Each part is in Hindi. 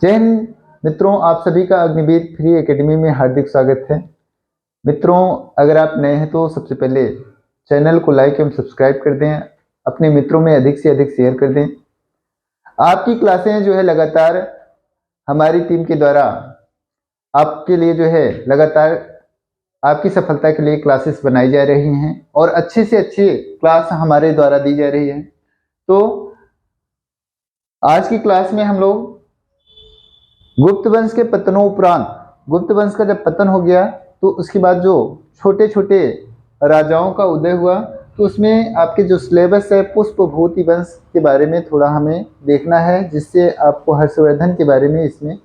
जय हिंद मित्रों, आप सभी का अग्निवीर फ्री एकेडमी में हार्दिक स्वागत है। मित्रों, अगर आप नए हैं तो सबसे पहले चैनल को लाइक एवं सब्सक्राइब कर दें, अपने मित्रों में अधिक से अधिक शेयर कर दें। आपकी क्लासें जो है लगातार हमारी टीम के द्वारा आपके लिए जो है लगातार आपकी सफलता के लिए क्लासेस बनाई जा रही हैं और अच्छी से अच्छी क्लास हमारे द्वारा दी जा रही है। तो आज की क्लास में हम लोग गुप्त वंश के पतनों उपरांत, गुप्त वंश का जब पतन हो गया तो उसके बाद जो छोटे छोटे राजाओं का उदय हुआ, तो उसमें आपके जो सिलेबस है पुष्पभूति वंश के बारे में थोड़ा हमें देखना है, जिससे आपको हर्षवर्धन के बारे में इसमें।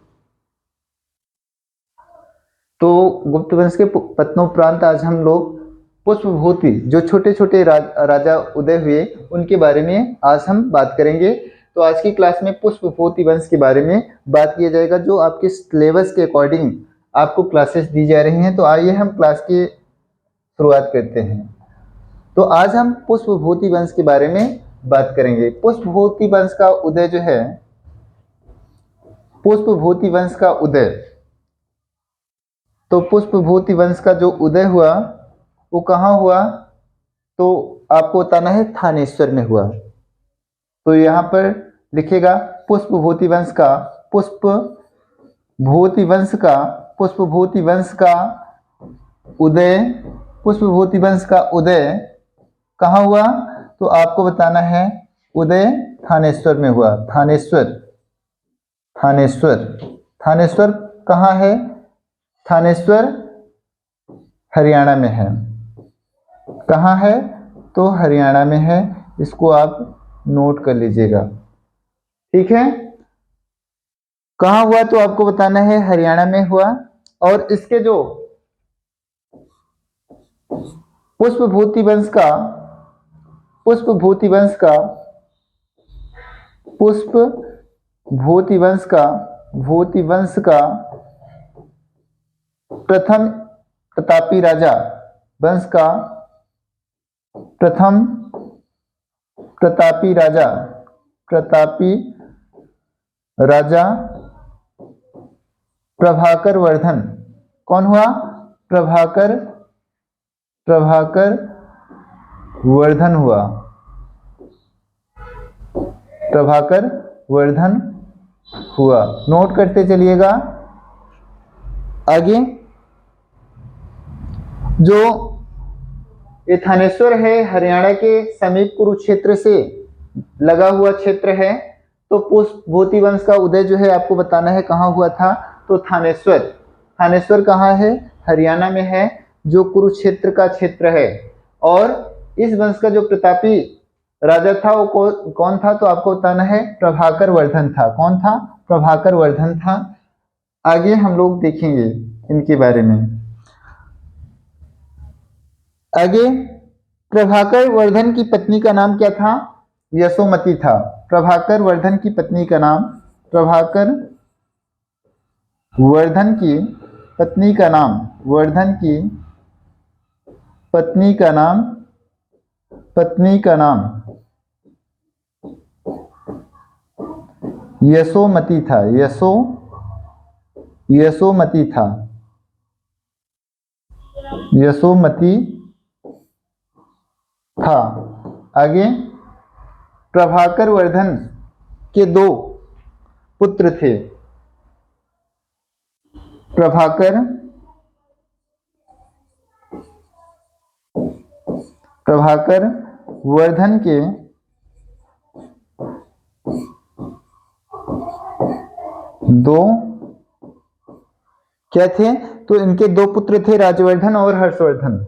तो गुप्त वंश के पतनोपरांत आज हम लोग पुष्पभूति जो छोटे छोटे राजा उदय हुए उनके बारे में आज हम बात करेंगे। तो आज की क्लास में पुष्पभूति वंश के बारे में बात किया जाएगा, जो आपके सिलेबस के अकॉर्डिंग आपको क्लासेस दी जा रही हैं। तो आइए हम क्लास की शुरुआत करते हैं। तो आज हम पुष्पभूति वंश के बारे में बात करेंगे। पुष्पभूति वंश का उदय जो है, पुष्पभूति वंश का उदय, तो पुष्पभूति वंश का जो उदय हुआ वो कहाँ हुआ, तो आपको बताना है थानेश्वर में हुआ। तो यहाँ पर लिखेगा पुष्पभूति वंश का, पुष्पभूति वंश का, पुष्पभूति वंश का उदय, पुष्पभूति वंश का उदय कहाँ हुआ, तो आपको बताना है उदय थानेश्वर में हुआ। थानेश्वर, थानेश्वर, थानेश्वर कहाँ है, थानेश्वर हरियाणा में है। कहाँ है, तो हरियाणा में है। इसको आप नोट कर लीजिएगा, ठीक है। कहाँ हुआ तो आपको बताना है हरियाणा में हुआ। और इसके जो पुष्पभूति वंश का, पुष्पभूति वंश का, पुष्पभूति वंश का, भूति वंश का प्रथम प्रतापी राजा वंश का, प्रथम प्रतापी राजा, प्रतापी राजा प्रभाकर वर्धन कौन हुआ, प्रभाकर, प्रभाकर वर्धन हुआ। प्रभाकर वर्धन हुआ, नोट करते चलिएगा। आगे जो ये थानेश्वर है हरियाणा के समीप कुरुक्षेत्र से लगा हुआ क्षेत्र है। तो पुष्पभूति वंश का उदय जो है आपको बताना है कहाँ हुआ था, तो थानेश्वर। थानेश्वर कहाँ है, हरियाणा में है, जो कुरुक्षेत्र का क्षेत्र है। और इस वंश का जो प्रतापी राजा था वो कौन था, तो आपको बताना है प्रभाकर वर्धन था। कौन था, प्रभाकर वर्धन था। आगे हम लोग देखेंगे इनके बारे में। आगे प्रभाकर वर्धन की पत्नी का नाम क्या था, यशोमती था। प्रभाकर वर्धन की पत्नी का नाम, प्रभाकर वर्धन की पत्नी का नाम, वर्धन की पत्नी का नाम, पत्नी का नाम यशोमती था। यशोमती था, यशोमती था। आगे प्रभाकर वर्धन के दो पुत्र थे। प्रभाकर वर्धन के दो क्या थे, तो इनके दो पुत्र थे, राजवर्धन और हर्षवर्धन।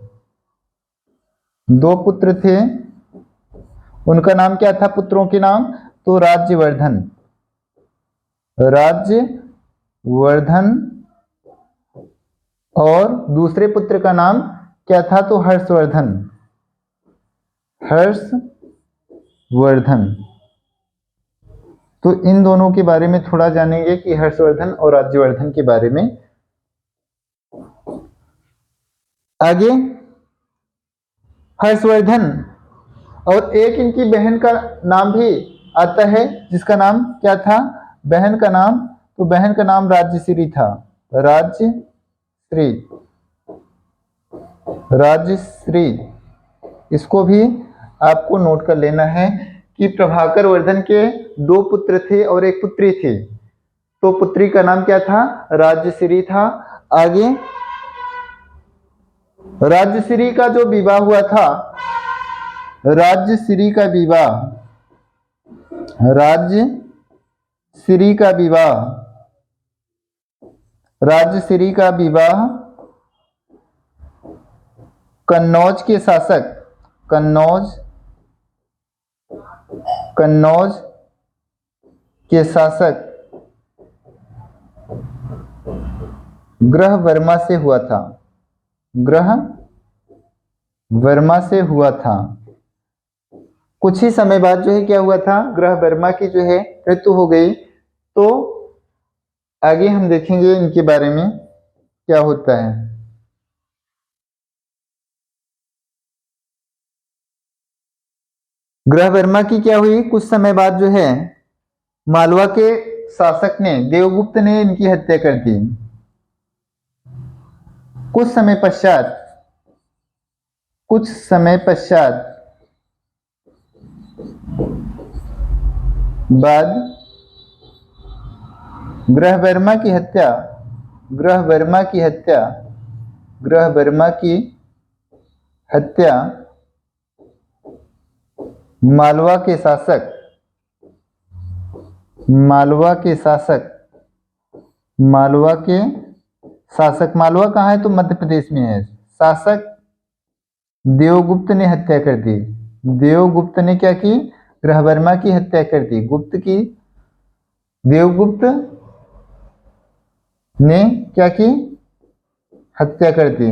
दो पुत्र थे, उनका नाम क्या था, पुत्रों के नाम, तो राज्यवर्धन, राज्यवर्धन, और दूसरे पुत्र का नाम क्या था, तो हर्षवर्धन, हर्षवर्धन। तो इन दोनों के बारे में थोड़ा जानेंगे कि हर्षवर्धन और राज्यवर्धन के बारे में। आगे हर्षवर्धन और एक इनकी बहन का नाम भी आता है, जिसका नाम क्या था, बहन का नाम, तो बहन का नाम राजश्री था, राजश्री, राजश्री। इसको भी आपको नोट कर लेना है कि प्रभाकर वर्धन के 2 पुत्र थे और 1 पुत्री थी। तो पुत्री का नाम क्या था? राजश्री था। आगे राजश्री का जो विवाह हुआ था, राजश्री का विवाह, राजश्री का विवाह, राजश्री का विवाह कन्नौज के शासक, कन्नौज के शासक ग्रह वर्मा से हुआ था, ग्रह वर्मा से हुआ था। कुछ ही समय बाद जो है क्या हुआ था, ग्रह वर्मा की जो है मृत्यु हो गई। तो आगे हम देखेंगे इनके बारे में क्या होता है। ग्रह वर्मा की क्या हुई, कुछ समय बाद जो है मालवा के शासक ने, देवगुप्त ने इनकी हत्या कर दी। कुछ समय पश्चात बाद ग्रह वर्मा की हत्या मालवा के शासक, मालवा कहाँ है? तो मध्य प्रदेश में है। शासक देवगुप्त ने हत्या कर दी। देवगुप्त ने क्या की? ग्रह वर्मा की हत्या कर दी। देवगुप्त ने क्या की? हत्या कर दी।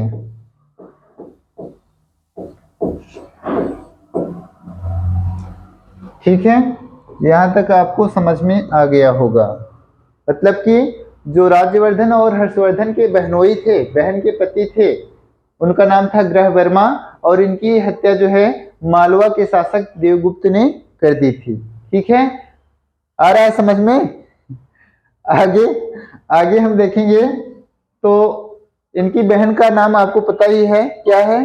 ठीक है, यहां तक आपको समझ में आ गया होगा। मतलब कि जो राज्यवर्धन और हर्षवर्धन के बहनोई थे, बहन के पति थे, उनका नाम था ग्रह वर्मा और इनकी हत्या जो है मालवा के शासक देवगुप्त ने कर दी थी। ठीक है, आ रहा है समझ में? आगे हम देखेंगे। तो इनकी बहन का नाम आपको पता ही है, क्या है?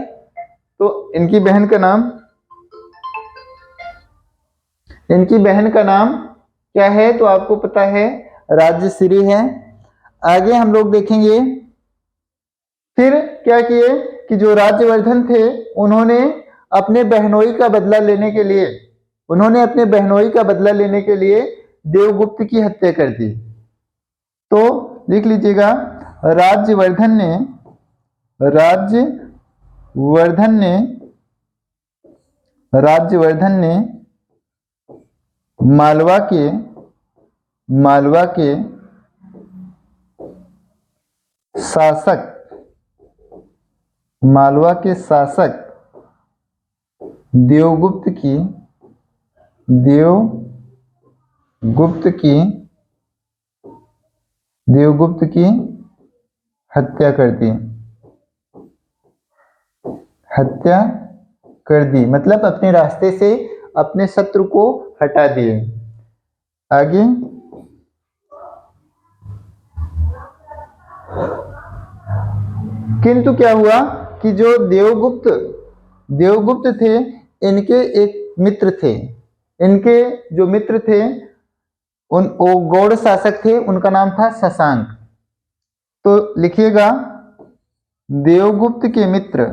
तो इनकी बहन का नाम क्या है? तो आपको पता है, राजश्री है। आगे हम लोग देखेंगे फिर क्या किए कि जो राज्यवर्धन थे उन्होंने अपने बहनोई का बदला लेने के लिए देवगुप्त की हत्या कर दी। तो लिख लीजिएगा, राज्यवर्धन ने मालवा के शासक देवगुप्त की हत्या कर दी। मतलब अपने रास्ते से अपने शत्रु को हटा दिए। आगे किंतु क्या हुआ कि जो देवगुप्त थे, इनके एक मित्र थे, वो गौड़ शासक थे, उनका नाम था शशांक। तो लिखिएगा, देवगुप्त के मित्र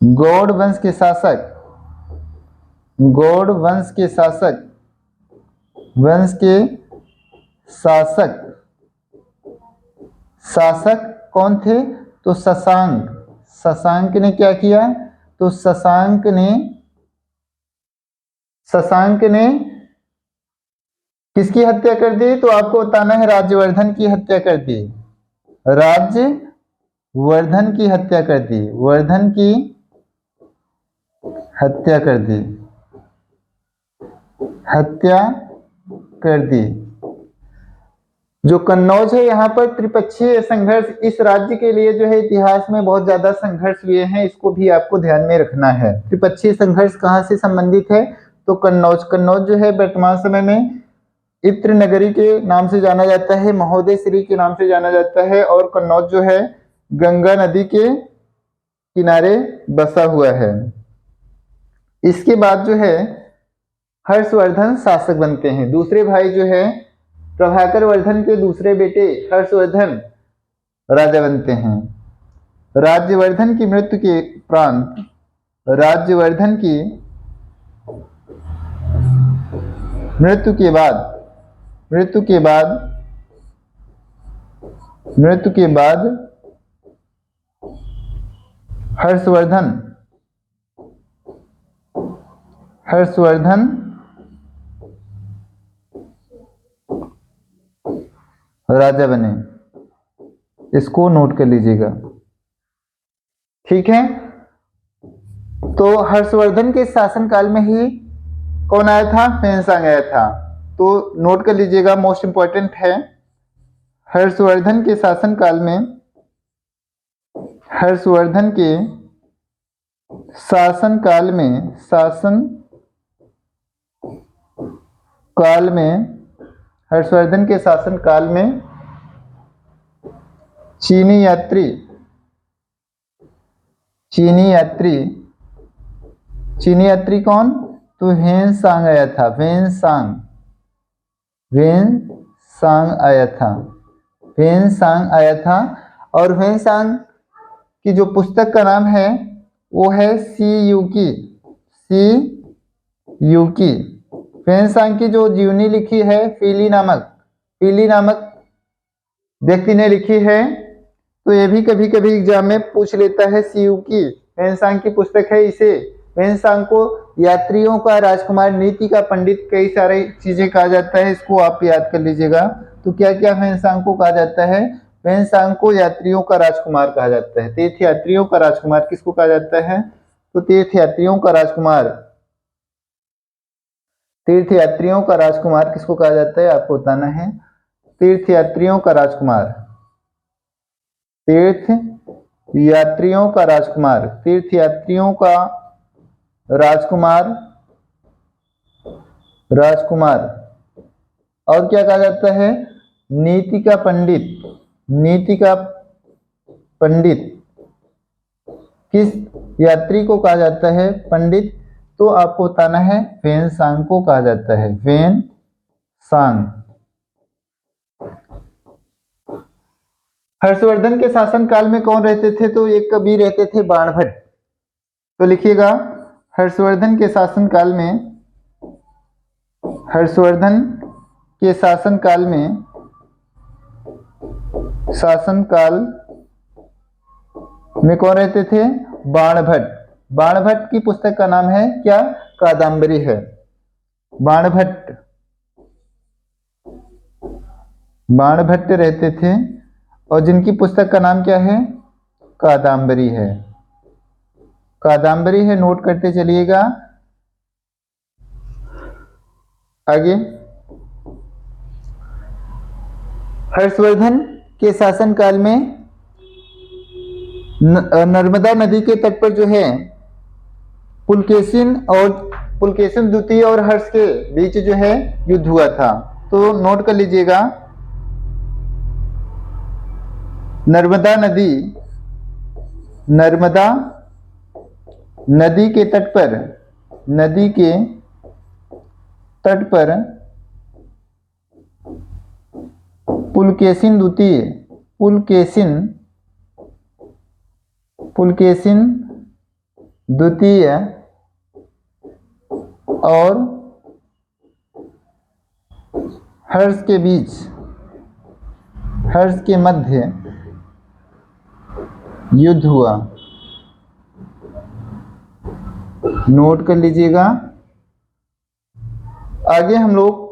गौड़ वंश के शासक कौन थे? तो शशांक ने क्या किया? तो शशांक ने किसकी हत्या कर दी? तो आपको बताना है, राज्यवर्धन की हत्या कर दी। राज्यवर्धन की हत्या कर दी। हत्या कर दी। जो कन्नौज है यहाँ पर त्रिपक्षीय संघर्ष, इस राज्य के लिए जो है इतिहास में बहुत ज्यादा संघर्ष हुए हैं, इसको भी आपको ध्यान में रखना है। त्रिपक्षीय संघर्ष कहाँ से संबंधित है? तो कन्नौज। कन्नौज जो है वर्तमान समय में इत्र नगरी के नाम से जाना जाता है, महोदय श्री के नाम से जाना जाता है, और कन्नौज जो है गंगा नदी के किनारे बसा हुआ है। इसके बाद जो है हर्षवर्धन शासक बनते हैं। दूसरे भाई जो है प्रभाकर वर्धन के दूसरे बेटे हर्षवर्धन राजा बनते हैं। राज्यवर्धन की मृत्यु के उपरांत राज्यवर्धन की मृत्यु के बाद हर्षवर्धन राजा बने। इसको नोट कर लीजिएगा, ठीक है। तो हर्षवर्धन के शासनकाल में ही कौन आया था? फेनसांग आया था। तो नोट कर लीजिएगा, मोस्ट इंपॉर्टेंट है। हर्षवर्धन के शासनकाल में हर्षवर्धन के शासनकाल में चीनी यात्री कौन? तो हेनसांग आया था। वेनसांग आया था। और वेनसांग की जो पुस्तक का नाम है वो है सी यूकी। वेनसांग की जो जीवनी लिखी है फीली नामक व्यक्ति ने लिखी है। तो ये भी कभी कभी एग्जाम में पूछ लेता है। सी यूकी वेनसांग की पुस्तक है। इसे वेनसांग को यात्रियों का राजकुमार, नीति का पंडित, कई सारी चीजें कहा जाता है। इसको आप याद कर लीजिएगा। तो क्या क्या वेनसांग को कहा जाता है? वेनसांग को यात्रियों का राजकुमार कहा जाता है। तीर्थयात्रियों का राजकुमार किसको कहा जाता है? तो तीर्थयात्रियों का राजकुमार किसको कहा जाता है? आपको बताना है। तीर्थयात्रियों का राजकुमार और क्या कहा जाता है? नीति का पंडित किस यात्री को कहा जाता है? पंडित। तो आपको बताना है वेनसांग को कहा जाता है। वेनसांग। हर्षवर्धन के शासनकाल में कौन रहते थे? तो एक कवि रहते थे बाणभट्ट। तो लिखिएगा, हर्षवर्धन के शासनकाल में कौन रहते थे? बाणभट्ट की पुस्तक का नाम है क्या? कादम्बरी है। बाणभट्ट रहते थे और जिनकी पुस्तक का नाम क्या है? कादम्बरी है। नोट करते चलिएगा। आगे, हर्षवर्धन के शासनकाल में नर्मदा नदी के तट पर जो है पुलकेशिन द्वितीय और हर्ष के बीच जो है युद्ध हुआ था। तो नोट कर लीजिएगा, नर्मदा नदी के तट पर पुलकेशिन द्वितीय और हर्ष के मध्य युद्ध हुआ। नोट कर लीजिएगा। आगे हम लोग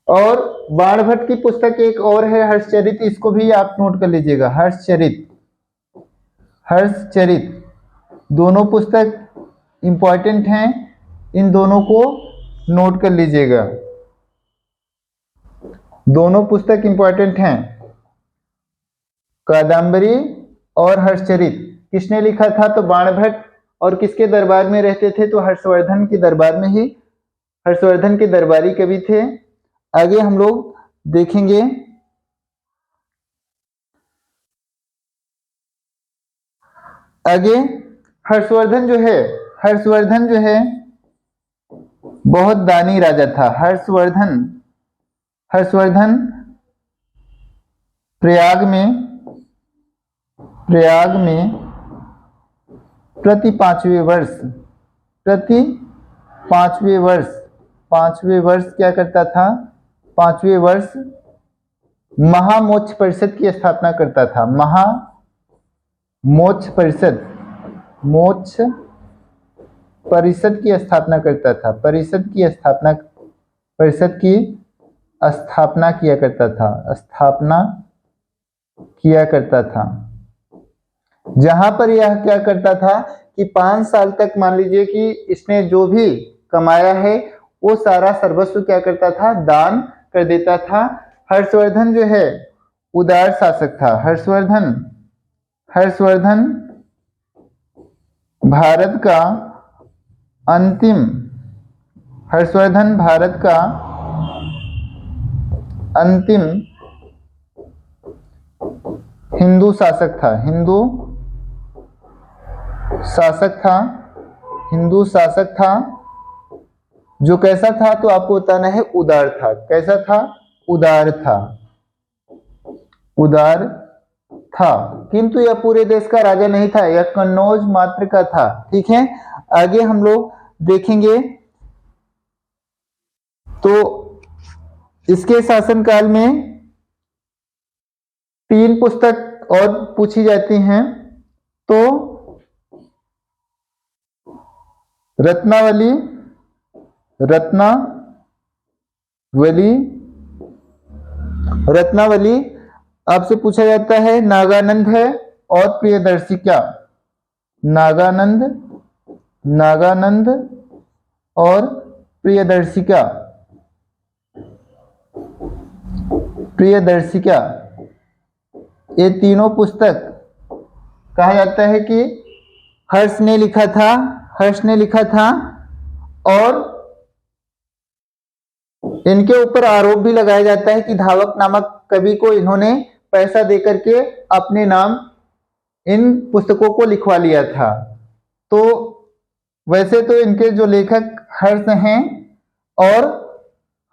और बाणभट्ट की पुस्तक एक और है हर्षचरित। इसको भी आप नोट कर लीजिएगा। हर्षचरित हर्षचरित, दोनों पुस्तक इंपॉर्टेंट हैं, इन दोनों को नोट कर लीजिएगा। दोनों पुस्तक इंपॉर्टेंट हैं, कादम्बरी और हर्षचरित। किसने लिखा था? तो बाणभट्ट। और किसके दरबार में रहते थे? तो हर्षवर्धन के दरबार में ही, हर्षवर्धन के दरबारी कवि थे। आगे हम लोग देखेंगे आगे हर्षवर्धन जो है बहुत दानी राजा था। हर्षवर्धन प्रयाग में प्रति पांचवें वर्ष क्या करता था? पांचवें वर्ष महामोक्ष परिषद की स्थापना करता था। मोक्ष परिषद की स्थापना करता था। परिषद की स्थापना किया करता था। जहां पर यह क्या करता था कि 5 साल तक मान लीजिए कि इसने जो भी कमाया है वो सारा सर्वस्व क्या करता था? दान कर देता था। हर्षवर्धन जो है उदार शासक था। हर्षवर्धन भारत का अंतिम हिंदू शासक था जो कैसा था? तो आपको बताना है उदार था। कैसा था? उदार था। किंतु यह पूरे देश का राजा नहीं था, यह कन्नौज मात्र का था। ठीक है, आगे हम लोग देखेंगे। तो इसके शासनकाल में 3 पुस्तक और पूछी जाती हैं। तो रत्नावली आपसे पूछा जाता है। नागानंद है और प्रियदर्शिका। नागानंद और प्रियदर्शिका ये तीनों पुस्तक कहा जाता है कि हर्ष ने लिखा था और इनके ऊपर आरोप भी लगाया जाता है कि धावक नामक कवि को इन्होंने पैसा देकर के अपने नाम इन पुस्तकों को लिखवा लिया था। तो वैसे तो इनके जो लेखक हर्ष हैं और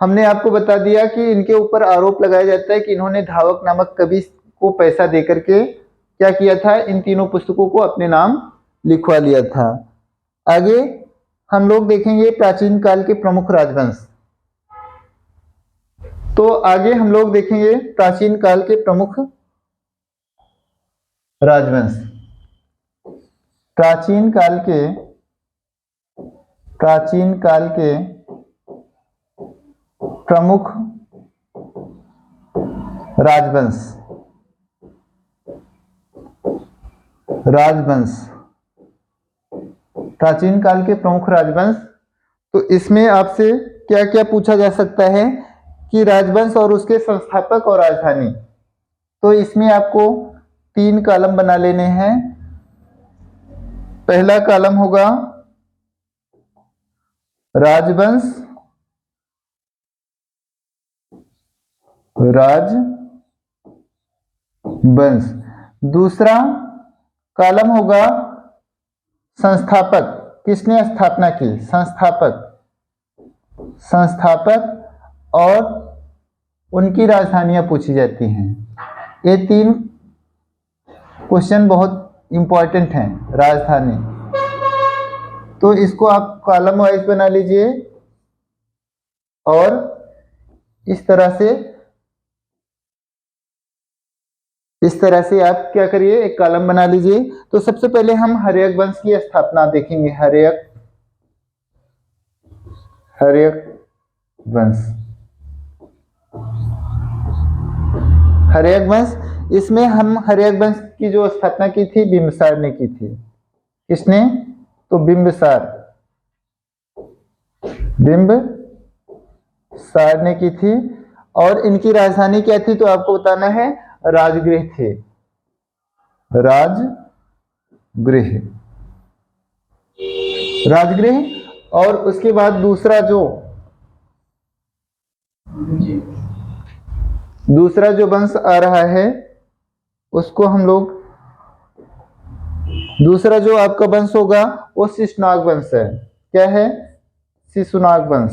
हमने आपको बता दिया कि इनके ऊपर आरोप लगाया जाता है कि इन्होंने धावक नामक कवि को पैसा देकर के क्या किया था? इन तीनों पुस्तकों को अपने नाम लिखवा लिया था। आगे हम लोग देखेंगे प्राचीन काल के प्रमुख राजवंश। तो आगे हम लोग देखेंगे प्राचीन काल के प्रमुख राजवंश। प्राचीन काल के प्रमुख राजवंश। प्राचीन काल के प्रमुख राजवंश। तो इसमें आपसे क्या क्या पूछा जा सकता है कि राजवंश और उसके संस्थापक और राजधानी। तो इसमें आपको 3 कॉलम बना लेने हैं। पहला कॉलम होगा राजवंश, दूसरा कॉलम होगा संस्थापक, किसने स्थापना की? संस्थापक और उनकी राजधानियां पूछी जाती हैं। ये 3 क्वेश्चन बहुत इंपॉर्टेंट हैं। राजधानी, तो इसको आप कॉलम वाइज बना लीजिए और इस तरह से आप क्या करिए, एक कॉलम बना लीजिए। तो सबसे पहले हम हर्यक वंश की स्थापना देखेंगे। हर्यक वंश, इसमें हम हर्यक वंश की जो स्थापना की थी बिंबिसार ने की थी। किसने? तो बिंबिसार, बिंबिसार ने की थी। और इनकी राजधानी क्या थी? तो आपको बताना है राजगृह थे, राजगृह, राजगृह। और उसके बाद दूसरा जो वंश आ रहा है उसको हम लोग, दूसरा जो आपका वंश होगा वो शिशुनाग वंश है। क्या है? शिशुनाग वंश,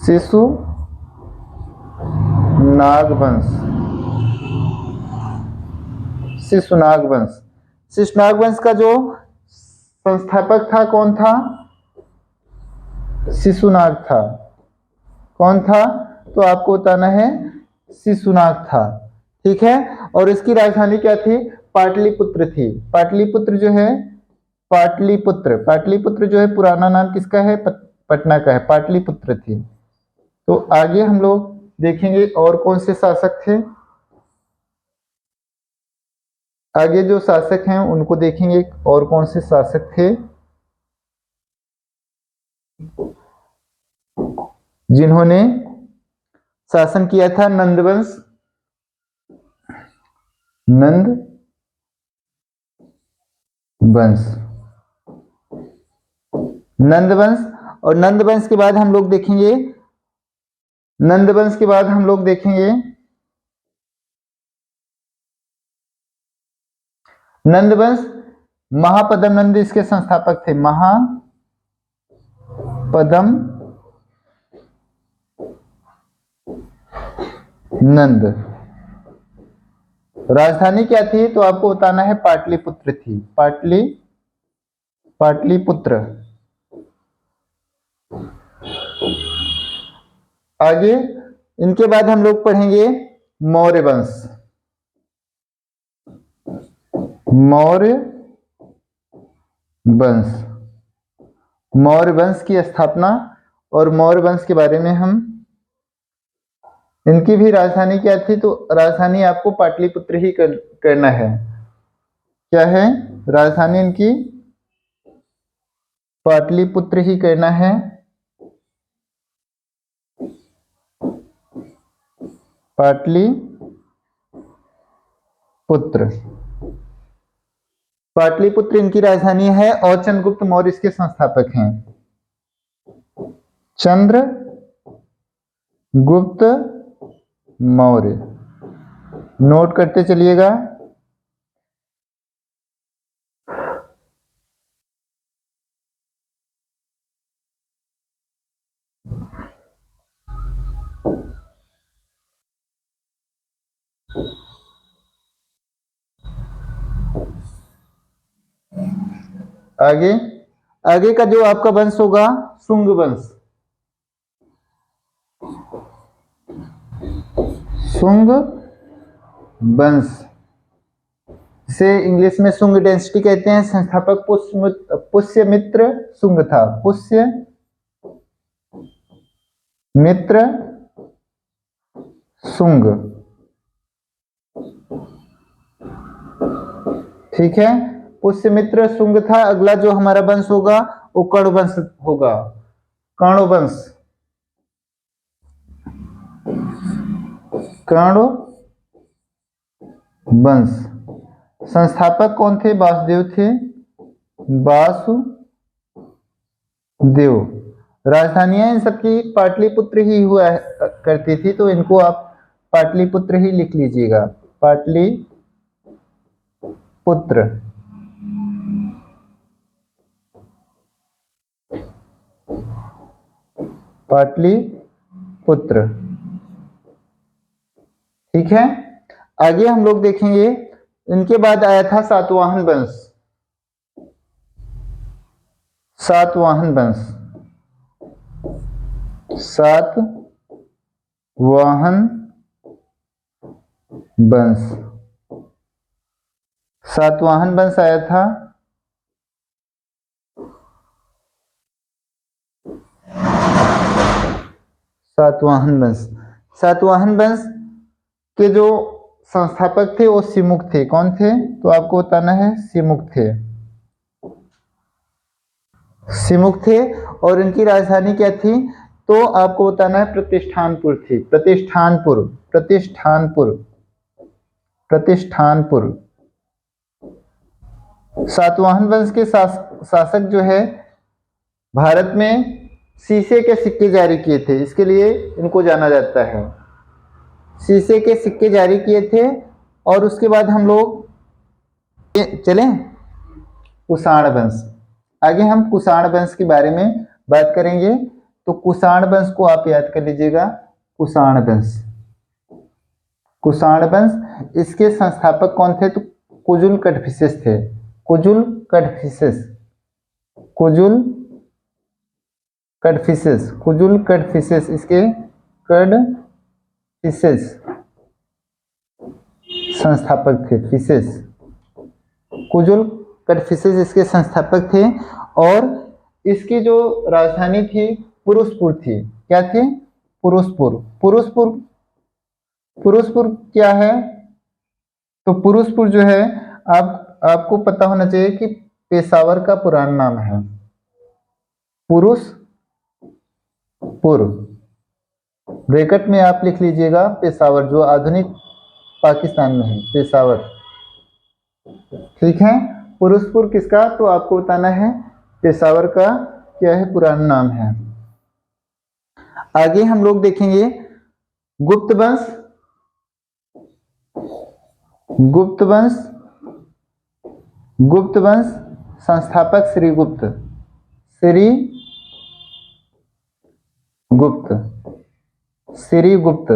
शिशुनाग वंश, शिशुनाग वंश। शिशुनाग वंश का जो संस्थापक था कौन था? शिशुनाग था। कौन था? तो आपको बताना है शिशुनाग था। ठीक है। और इसकी राजधानी क्या थी? पाटलिपुत्र थी। पाटलिपुत्र जो है, पाटलिपुत्र, पाटलिपुत्र जो है पुराना नाम किसका है? पटना का है, पाटलिपुत्र थी। तो आगे हम लोग देखेंगे और कौन से शासक थे। आगे जो शासक हैं उनको देखेंगे और कौन से शासक थे जिन्होंने शासन किया था। नंदवंश, नंद वंश, नंदवंश। और नंदवंश के बाद हम लोग देखेंगे, नंदवंश के बाद हम लोग देखेंगे नंदवंश। महापद्म नंद इसके संस्थापक थे। महापद्म नंद। राजधानी क्या थी? तो आपको बताना है पाटलिपुत्र थी। पाटलिपुत्र। आगे इनके बाद हम लोग पढ़ेंगे मौर्य वंश। मौर्य वंश, मौर्य वंश की स्थापना और मौर्य वंश के बारे में हम, इनकी भी राजधानी क्या थी? तो राजधानी आपको पाटलिपुत्र ही करना है। क्या है? राजधानी इनकी पाटलिपुत्र ही करना है। पाटलिपुत्र, पाटलिपुत्र इनकी राजधानी है। और चंद्रगुप्त मौर्य इसके संस्थापक हैं। चंद्रगुप्त मौर्य, नोट करते चलिएगा। आगे, आगे का जो आपका वंश होगा शुंग वंश, शुंग वंश से इंग्लिश में शुंग डेंसिटी कहते हैं। संस्थापक पुष्यमित्र शुंग था। पुष्यमित्र शुंग। ठीक है, पुष्यमित्र शुंग था। अगला जो हमारा वंश होगा वो कर्ण वंश होगा। कर्ण वंश, कर्ण वंश। संस्थापक कौन थे? वासुदेव थे, वासुदेव। राजधानियां इन सबकी पाटलिपुत्र ही हुआ करती थी, तो इनको आप पाटलिपुत्र ही लिख लीजिएगा। पाटलिपुत्र, पाटलिपुत्र। ठीक है। आगे हम लोग देखेंगे, इनके बाद आया था सातवाहन वंश। सातवाहन वंश, सातवाहन वंश, सातवाहन वंश आया था। सातवाहन वंश, सातवाहन वंश के जो संस्थापक थे वो सिमुक थे। कौन थे? तो आपको बताना है सिमुक थे। सिमुक थे और इनकी राजधानी क्या थी? तो आपको बताना है प्रतिष्ठानपुर थी। प्रतिष्ठानपुर, प्रतिष्ठानपुर, प्रतिष्ठानपुर। सातवाहन वंश के शासक जो है भारत में शीशे के सिक्के जारी किए थे, इसके लिए इनको जाना जाता है। शीशे के सिक्के जारी किए थे। और उसके बाद हम लोग चलें कुषाण वंश। आगे हम कुषाण वंश के बारे में बात करेंगे। तो कुषाण वंश को आप याद कर लीजिएगा, कुषाण वंश। कुषाण वंश, इसके संस्थापक कौन थे? तो कुजुल कड़फिसेस थे। कुजुल कड़फिसेस, कुजुल कड़फिसेस, कुजुल कड़फिसेस, इसके कड़फिसेस संस्थापक थे। फिसेस, कुजुल कड़फिसेस इसके संस्थापक थे। और इसकी जो राजधानी थी पुरुषपुर थी। क्या थी? पुरुषपुर। पुरुषपुर, पुरुषपुर क्या है? तो पुरुषपुर जो है आपको पता होना चाहिए कि पेशावर का पुराना नाम है पुरुषपुर। ब्रैकेट में आप लिख लीजिएगा पेशावर, जो आधुनिक पाकिस्तान में है, पेशावर। ठीक है, पुरुषपुर किसका? तो आपको बताना है पेशावर का क्या है, पुराना नाम है। आगे हम लोग देखेंगे गुप्त वंश। गुप्त वंश, गुप्त वंश संस्थापक श्रीगुप्त। श्रीगुप्त, श्रीगुप्त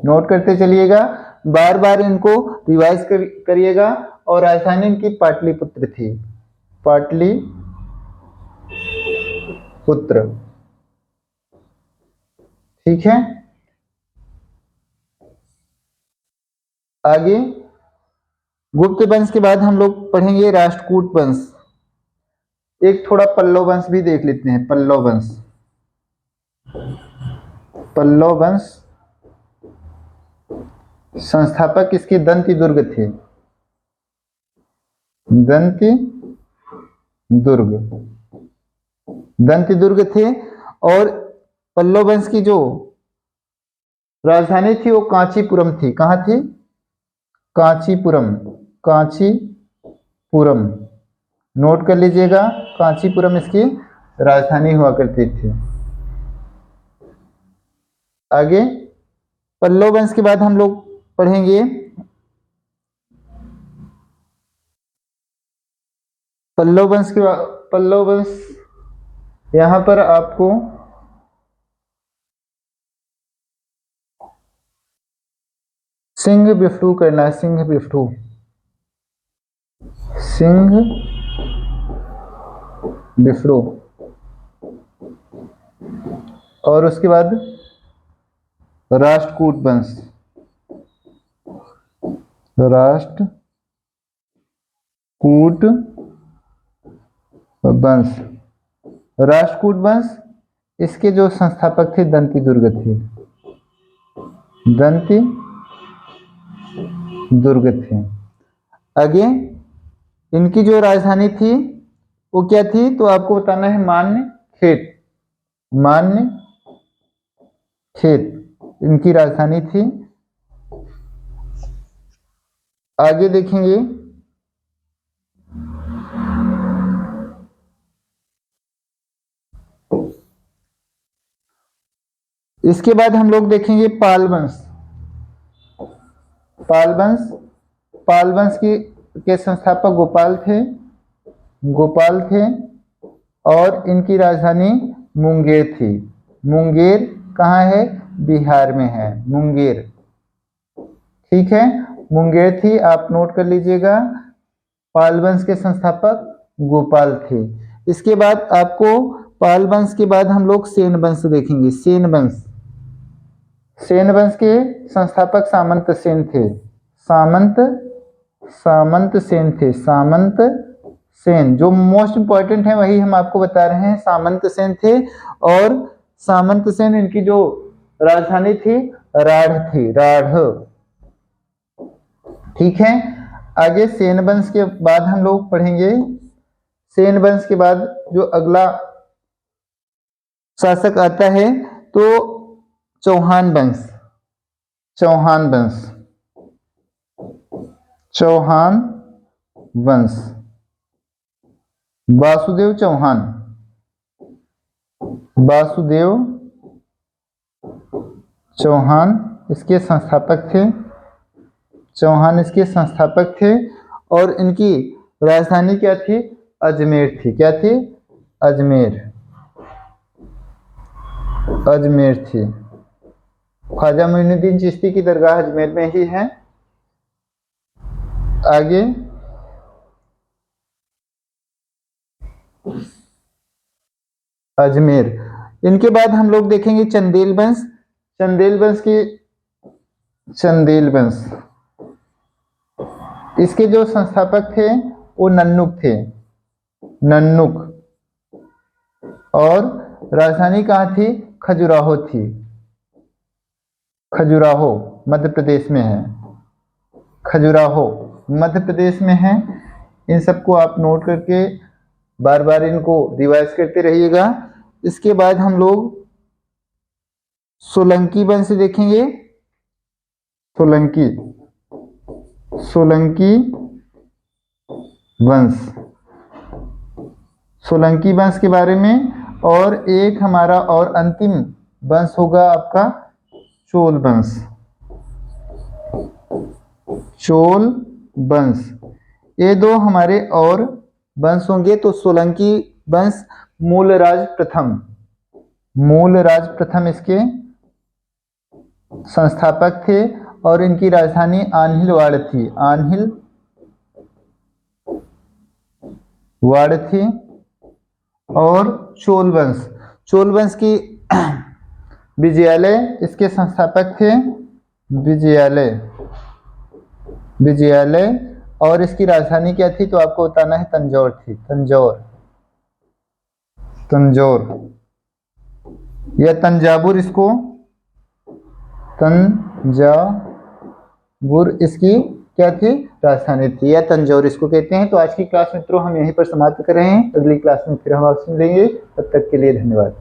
नोट करते चलिएगा, बार बार इनको रिवाइज करिएगा। और राजधानी इनकी पाटलिपुत्र थी। पाटलिपुत्र। ठीक है, आगे गुप्त वंश के बाद हम लोग पढ़ेंगे राष्ट्रकूट वंश। एक थोड़ा पल्लव वंश भी देख लेते हैं। पल्लव वंश, पल्लव वंश संस्थापक इसके दंती दुर्ग थे। दंती दुर्ग, दंती दुर्ग थे। और पल्लव वंश की जो राजधानी थी वो कांचीपुरम थी। कहाँ थी? कांचीपुरम, कांचीपुरम नोट कर लीजिएगा, कांचीपुरम इसकी राजधानी हुआ करती थी। आगे पल्लव वंश के बाद हम लोग पढ़ेंगे पल्लव वंश के बाद, पल्लव वंश यहां पर आपको सिंह बिफ्टू करना है। सिंह बिफ्टू, सिंह बिफ्टू। और उसके बाद राष्ट्रकूट वंश, राष्ट्रकूट वंश। राष्ट्रकूट वंश इसके जो संस्थापक थे दंती दुर्ग थे। दंती दुर्ग थे। आगे इनकी जो राजधानी थी वो क्या थी? तो आपको बताना है मान्य खेत। मान्य खेत इनकी राजधानी थी। आगे देखेंगे इसके बाद हम लोग देखेंगे पाल वंश। पाल वंश, पाल वंश के संस्थापक गोपाल थे। गोपाल थे और इनकी राजधानी मुंगेर थी। मुंगेर कहाँ है? बिहार में है मुंगेर। ठीक है, मुंगेर थी, आप नोट कर लीजिएगा। पाल वंश के संस्थापक गोपाल थे। इसके बाद आपको पाल वंश के बाद हम लोग सेन वंश देखेंगे। सेन वंश, सेन वंश के संस्थापक सामंत सेन थे। सामंत सेन थे। सामंत सेन जो मोस्ट इंपॉर्टेंट है वही हम आपको बता रहे हैं। सामंत सेन थे। और सामंत सेन इनकी जो राजधानी थी राढ़ थी। राढ़, ठीक है। आगे सेन वंश के बाद हम लोग पढ़ेंगे, सेन वंश के बाद जो अगला शासक आता है तो चौहान वंश। चौहान वंश, चौहान वंश, वासुदेव चौहान, वासुदेव चौहान इसके संस्थापक थे। चौहान इसके संस्थापक थे और इनकी राजधानी क्या थी? अजमेर थी। क्या थी? अजमेर, अजमेर थी। ख्वाजा मोइनुद्दीन चिश्ती की दरगाह अजमेर में ही है। आगे अजमेर, इनके बाद हम लोग देखेंगे चंदेल वंश। चंदेल वंश की, चंदेल वंश, इसके जो संस्थापक थे वो नन्नुक थे। नन्नुक, और राजधानी कहाँ थी? खजुराहो थी। खजुराहो मध्य प्रदेश में है। खजुराहो मध्य प्रदेश में है। इन सबको आप नोट करके बार बार इनको रिवाइज करते रहिएगा। इसके बाद हम लोग सोलंकी वंश देखेंगे। सोलंकी, सोलंकी वंश, सोलंकी वंश के बारे में। और एक हमारा और अंतिम वंश होगा आपका चोल वंश। चोल वंश, ये दो हमारे और वंश होंगे। तो सोलंकी वंश मूलराज प्रथम, मूलराज प्रथम इसके संस्थापक थे और इनकी राजधानी आन्हिलवाड़ थी। आन्हिलवाड़ थी। और चोल वंश, चोल वंश की विजयालय इसके संस्थापक थे। विजयालय, विजयालय, और इसकी राजधानी क्या थी? तो आपको बताना है तंजौर थी। तंजौर, तंजौर या तंजावुर, इसको तंजावुर इसकी क्या थी? राजधानी थी, या तंजौर इसको कहते हैं। तो आज की क्लास मित्रों हम यहीं पर समाप्त कर रहे हैं। अगली क्लास में फिर हम आपसे मिलेंगे। तब तक के लिए धन्यवाद।